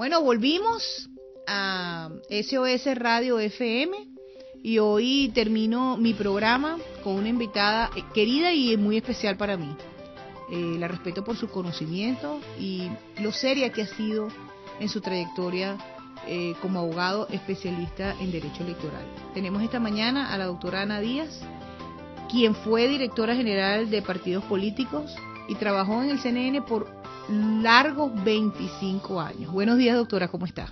Bueno, volvimos a SOS Radio FM y hoy termino mi programa con una invitada querida y muy especial para mí. La respeto por su conocimiento y lo seria que ha sido en su trayectoria como abogado especialista en Derecho Electoral. Tenemos esta mañana a la doctora Ana Díaz, quien fue directora general de partidos políticos y trabajó en el CNN por largos 25 años. Buenos días, doctora, ¿cómo está?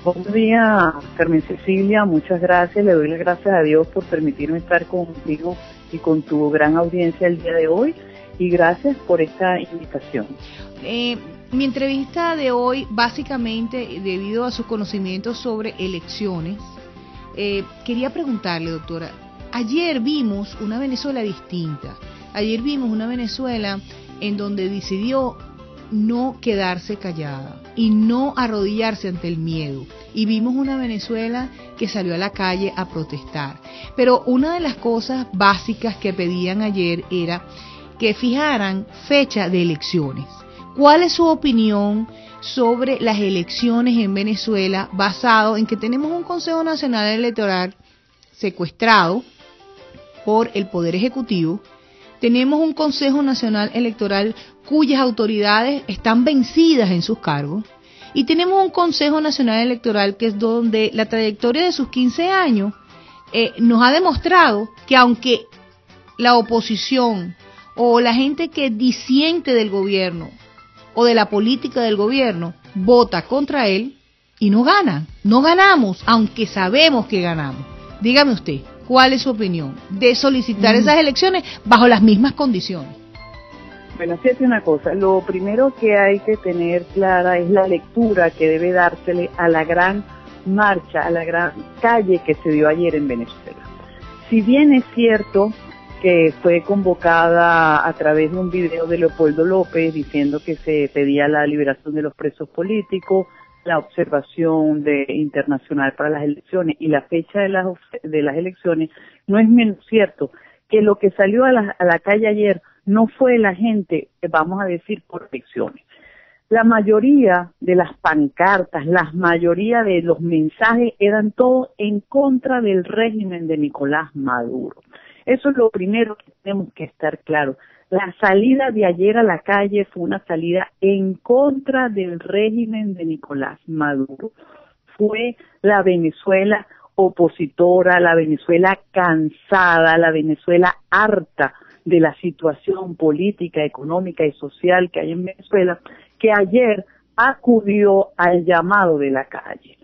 Buenos días, Carmen Cecilia, muchas gracias. Le doy las gracias a Dios por permitirme estar contigo y con tu gran audiencia el día de hoy, y gracias por esta invitación. Mi entrevista de hoy, básicamente, debido a sus conocimientos sobre elecciones, quería preguntarle, doctora, ayer vimos una Venezuela distinta. Ayer vimos una Venezuela en donde decidió no quedarse callada y no arrodillarse ante el miedo. Y vimos una Venezuela que salió a la calle a protestar. Pero una de las cosas básicas que pedían ayer era que fijaran fecha de elecciones. ¿Cuál es su opinión sobre las elecciones en Venezuela basado en que tenemos un Consejo Nacional Electoral secuestrado por el Poder Ejecutivo? Tenemos un Consejo Nacional Electoral cuyas autoridades están vencidas en sus cargos, y tenemos un Consejo Nacional Electoral que es donde la trayectoria de sus 15 años nos ha demostrado que aunque la oposición o la gente que disiente del gobierno o de la política del gobierno vota contra él y no ganan, no ganamos, aunque sabemos que ganamos. Dígame usted, ¿cuál es su opinión de solicitar esas elecciones bajo las mismas condiciones? Bueno, fíjate una cosa, lo primero que hay que tener clara es la lectura que debe dársele a la gran marcha, a la gran calle que se dio ayer en Venezuela. Si bien es cierto que fue convocada a través de un video de Leopoldo López diciendo que se pedía la liberación de los presos políticos, la observación internacional para las elecciones y la fecha de las elecciones, no es menos cierto que lo que salió a la calle ayer no fue la gente, vamos a decir, por elecciones. La mayoría de las pancartas, la mayoría de los mensajes eran todos en contra del régimen de Nicolás Maduro. Eso es lo primero que tenemos que estar claros. La salida de ayer a la calle fue una salida en contra del régimen de Nicolás Maduro. Fue la Venezuela opositora, la Venezuela cansada, la Venezuela harta de la situación política, económica y social que hay en Venezuela, que ayer acudió al llamado de la calle.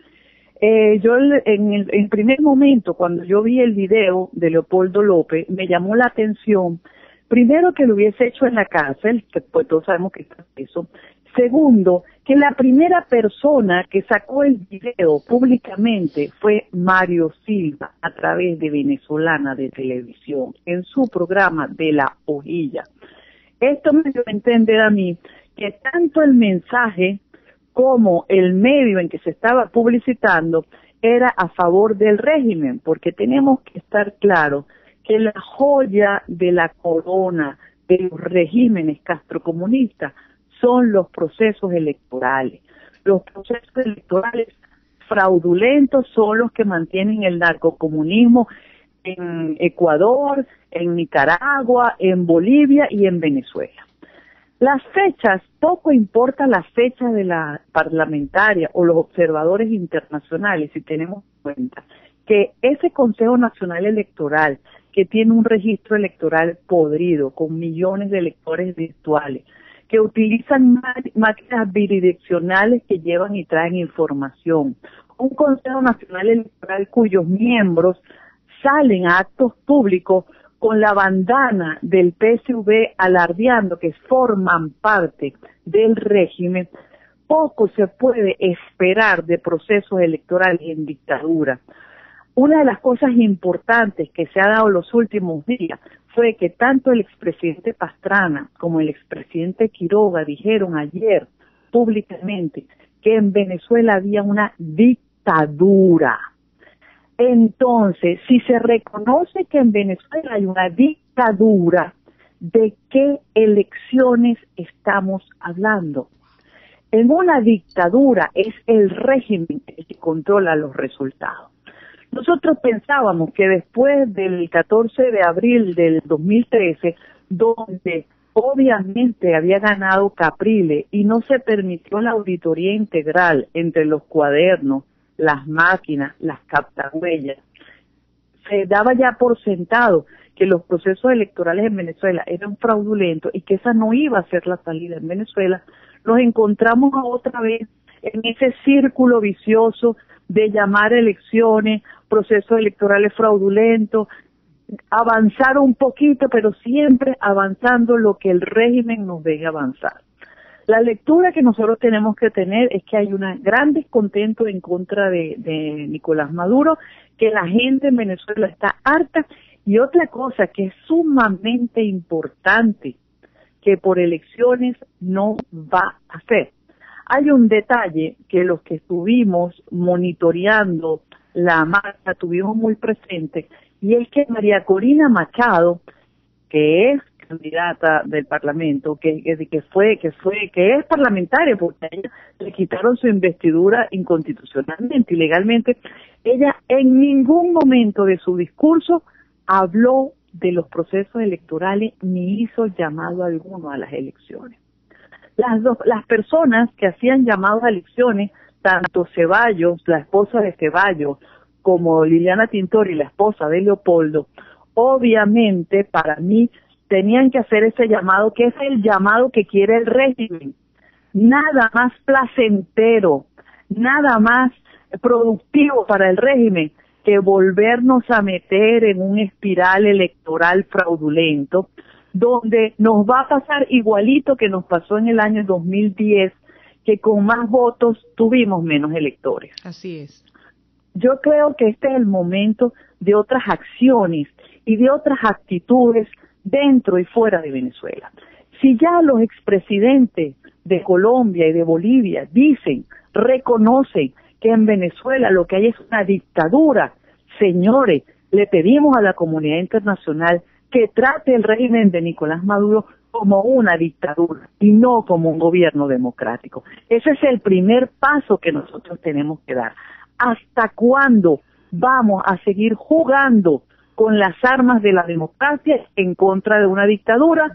Yo en el primer momento, cuando yo vi el video de Leopoldo López, me llamó la atención, primero, que lo hubiese hecho en la cárcel, que pues todos sabemos que está preso. Segundo, que la primera persona que sacó el video públicamente fue Mario Silva, a través de Venezolana de Televisión, en su programa de La Hojilla. Esto me dio a entender a mí que tanto el mensaje como el medio en que se estaba publicitando era a favor del régimen, porque tenemos que estar claros que la joya de la corona de los regímenes castrocomunistas son los procesos electorales. Los procesos electorales fraudulentos son los que mantienen el narcocomunismo en Ecuador, en Nicaragua, en Bolivia y en Venezuela. Las fechas, poco importa la fecha de la parlamentaria o los observadores internacionales, si tenemos en cuenta que ese Consejo Nacional Electoral, que tiene un registro electoral podrido, con millones de electores virtuales, que utilizan máquinas bidireccionales que llevan y traen información, un Consejo Nacional Electoral cuyos miembros salen a actos públicos con la bandana del PSV alardeando que forman parte del régimen, poco se puede esperar de procesos electorales en dictadura. Una de las cosas importantes que se ha dado los últimos días fue que tanto el expresidente Pastrana como el expresidente Quiroga dijeron ayer públicamente que en Venezuela había una dictadura. Entonces, si se reconoce que en Venezuela hay una dictadura, ¿de qué elecciones estamos hablando? En una dictadura es el régimen el que controla los resultados. Nosotros pensábamos que después del 14 de abril del 2013, donde obviamente había ganado Capriles y no se permitió la auditoría integral entre los cuadernos, las máquinas, las captahuellas, se daba ya por sentado que los procesos electorales en Venezuela eran fraudulentos y que esa no iba a ser la salida en Venezuela. Nos encontramos otra vez en ese círculo vicioso de llamar elecciones, procesos electorales fraudulentos, avanzar un poquito, pero siempre avanzando lo que el régimen nos deje avanzar. La lectura que nosotros tenemos que tener es que hay un gran descontento en contra de Nicolás Maduro, que la gente en Venezuela está harta, y otra cosa que es sumamente importante, que por elecciones no va a ser. Hay un detalle que los que estuvimos monitoreando la marcha tuvimos muy presente, y es que María Corina Machado, que es candidata del Parlamento, que es parlamentaria, porque a ella le quitaron su investidura inconstitucionalmente, ilegalmente, ella en ningún momento de su discurso habló de los procesos electorales ni hizo llamado alguno a las elecciones. Las personas que hacían llamados a elecciones, tanto Ceballos, la esposa de Ceballos, como Liliana Tintori, la esposa de Leopoldo, obviamente para mí tenían que hacer ese llamado, que es el llamado que quiere el régimen. Nada más placentero, nada más productivo para el régimen que volvernos a meter en un espiral electoral fraudulento, donde nos va a pasar igualito que nos pasó en el año 2010, que con más votos tuvimos menos electores. Así es. Yo creo que este es el momento de otras acciones y de otras actitudes dentro y fuera de Venezuela. Si ya los expresidentes de Colombia y de Bolivia reconocen que en Venezuela lo que hay es una dictadura, señores, le pedimos a la comunidad internacional que trate el régimen de Nicolás Maduro como una dictadura y no como un gobierno democrático. Ese es el primer paso que nosotros tenemos que dar. ¿Hasta cuándo vamos a seguir jugando con las armas de la democracia en contra de una dictadura?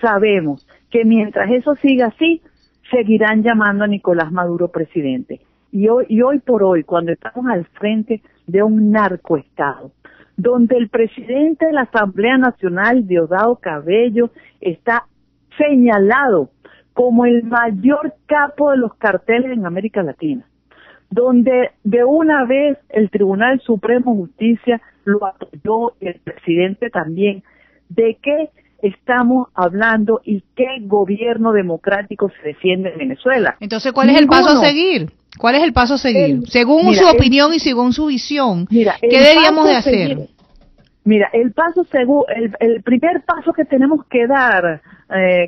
Sabemos que mientras eso siga así, seguirán llamando a Nicolás Maduro presidente. Y hoy por hoy, cuando estamos al frente de un narcoestado, donde el presidente de la Asamblea Nacional, Diosdado Cabello, está señalado como el mayor capo de los carteles en América Latina, donde de una vez el Tribunal Supremo de Justicia lo apoyó, el presidente también. ¿De qué estamos hablando y qué gobierno democrático se defiende en Venezuela? Entonces, ¿cuál es el paso a seguir? ¿Cuál es el paso a seguir? Según su opinión y según su visión, ¿qué deberíamos de hacer? El primer paso que tenemos que dar,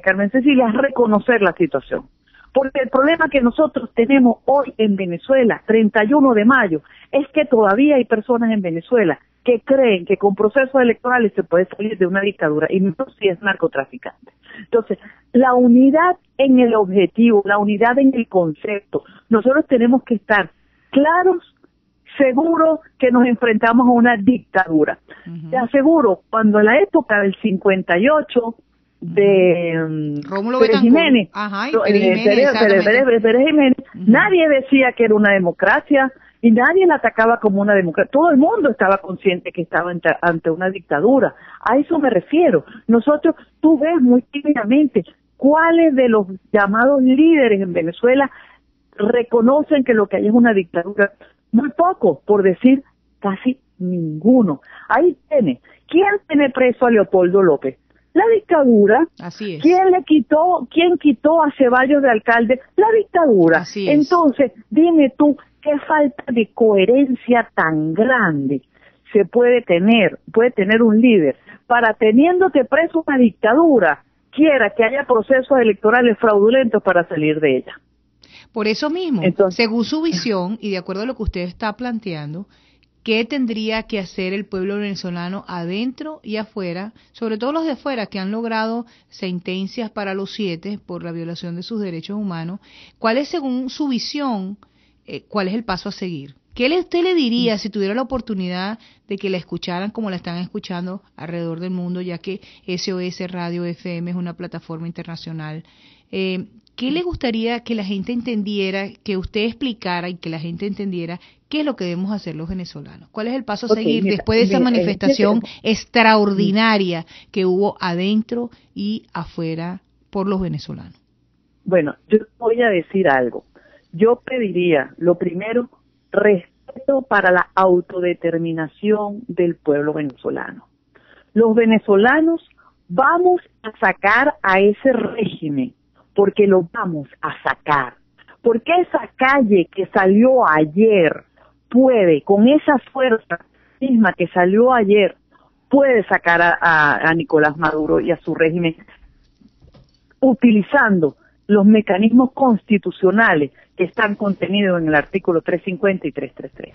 Carmen Cecilia, es reconocer la situación. Porque el problema que nosotros tenemos hoy en Venezuela, 31 de mayo, es que todavía hay personas en Venezuela que creen que con procesos electorales se puede salir de una dictadura, y no si es narcotraficante. Entonces, la unidad en el objetivo, la unidad en el concepto, nosotros tenemos que estar claros, seguros que nos enfrentamos a una dictadura. Te aseguro, cuando en la época del 58, de Rómulo Pérez Jiménez, Pérez Jiménez, nadie decía que era una democracia y nadie la atacaba como una democracia. Todo el mundo estaba consciente que estaba ante una dictadura. A eso me refiero. Tú ves muy tímidamente cuáles de los llamados líderes en Venezuela reconocen que lo que hay es una dictadura. Muy poco, por decir casi ninguno. Ahí tiene. ¿Quién tiene preso a Leopoldo López? La dictadura. Así es. ¿Quién quitó a Ceballos de alcalde? La dictadura. Así es. Entonces, dime tú, qué falta de coherencia tan grande puede tener un líder para, teniéndote preso una dictadura, quiera que haya procesos electorales fraudulentos para salir de ella. Por eso mismo, según su visión y de acuerdo a lo que usted está planteando, ¿qué tendría que hacer el pueblo venezolano adentro y afuera, sobre todo los de afuera que han logrado sentencias para los 7 por la violación de sus derechos humanos? ¿Cuál es, según su visión, cuál es el paso a seguir? ¿Qué usted le diría si tuviera la oportunidad de que la escucharan como la están escuchando alrededor del mundo, ya que SOS Radio FM es una plataforma internacional? ¿Qué le gustaría que la gente entendiera, que usted explicara y que la gente entendiera qué es lo que debemos hacer los venezolanos? ¿Cuál es el paso a seguir después de esa manifestación extraordinaria que hubo adentro y afuera por los venezolanos? Bueno, yo voy a decir algo. Yo pediría, lo primero, respeto para la autodeterminación del pueblo venezolano. Los venezolanos vamos a sacar a ese régimen, porque lo vamos a sacar. Porque esa calle que salió ayer puede, con esa fuerza misma que salió ayer, puede sacar a Nicolás Maduro y a su régimen utilizando los mecanismos constitucionales que están contenidos en el artículo 350 y 333.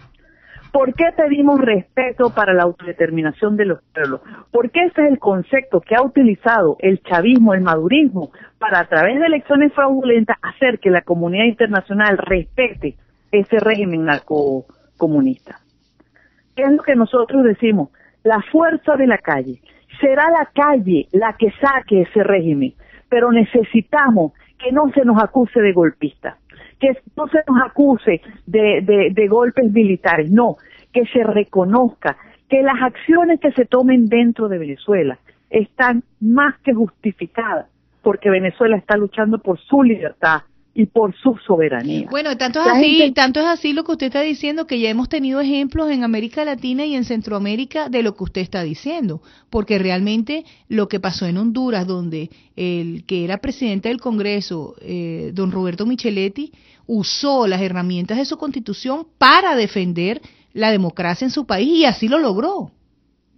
¿Por qué pedimos respeto para la autodeterminación de los pueblos? Porque ese es el concepto que ha utilizado el chavismo, el madurismo, para a través de elecciones fraudulentas hacer que la comunidad internacional respete ese régimen narcocomunista. ¿Qué es lo que nosotros decimos? La fuerza de la calle. Será la calle la que saque ese régimen, pero necesitamos que no se nos acuse de golpistas, que no se nos acuse de golpes militares, no, que se reconozca que las acciones que se tomen dentro de Venezuela están más que justificadas, porque Venezuela está luchando por su libertad y por su soberanía. Bueno, tanto es así lo que usted está diciendo, que ya hemos tenido ejemplos en América Latina y en Centroamérica de lo que usted está diciendo, porque realmente lo que pasó en Honduras, donde el que era presidente del Congreso, don Roberto Micheletti, usó las herramientas de su Constitución para defender la democracia en su país y así lo logró.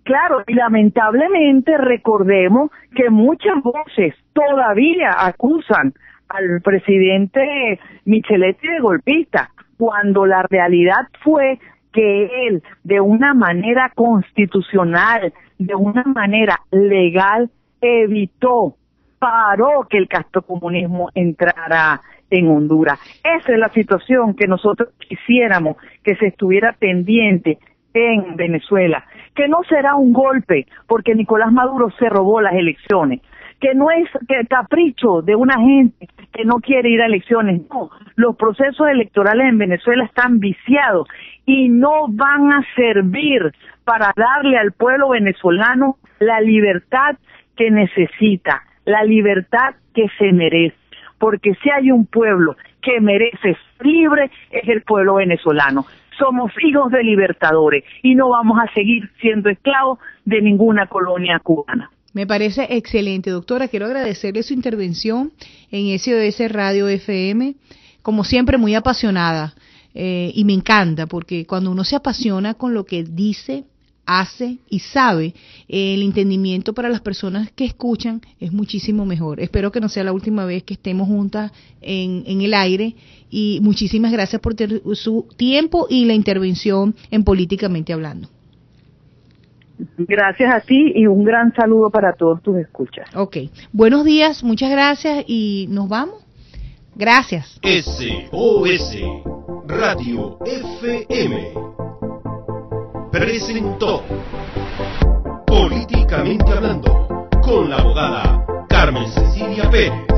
Claro, y lamentablemente recordemos que muchas voces todavía acusan al presidente Micheletti de golpista, cuando la realidad fue que él, de una manera constitucional, de una manera legal, paró que el castrocomunismo entrara en Honduras. Esa es la situación que nosotros quisiéramos que se estuviera pendiente en Venezuela, que no será un golpe porque Nicolás Maduro se robó las elecciones, que no es que capricho de una gente que no quiere ir a elecciones, no, los procesos electorales en Venezuela están viciados y no van a servir para darle al pueblo venezolano la libertad que necesita, la libertad que se merece, porque si hay un pueblo que merece ser libre es el pueblo venezolano. Somos hijos de libertadores y no vamos a seguir siendo esclavos de ninguna colonia cubana. Me parece excelente, doctora. Quiero agradecerle su intervención en SOS Radio FM, como siempre muy apasionada, y me encanta porque cuando uno se apasiona con lo que dice, hace y sabe, el entendimiento para las personas que escuchan es muchísimo mejor. Espero que no sea la última vez que estemos juntas en el aire y muchísimas gracias por su tiempo y la intervención en Políticamente Hablando. Gracias a ti y un gran saludo para todos tus escuchas. Ok, buenos días, muchas gracias y nos vamos. Gracias. SOS Radio FM presentó Políticamente Hablando con la abogada Carmen Cecilia Pérez.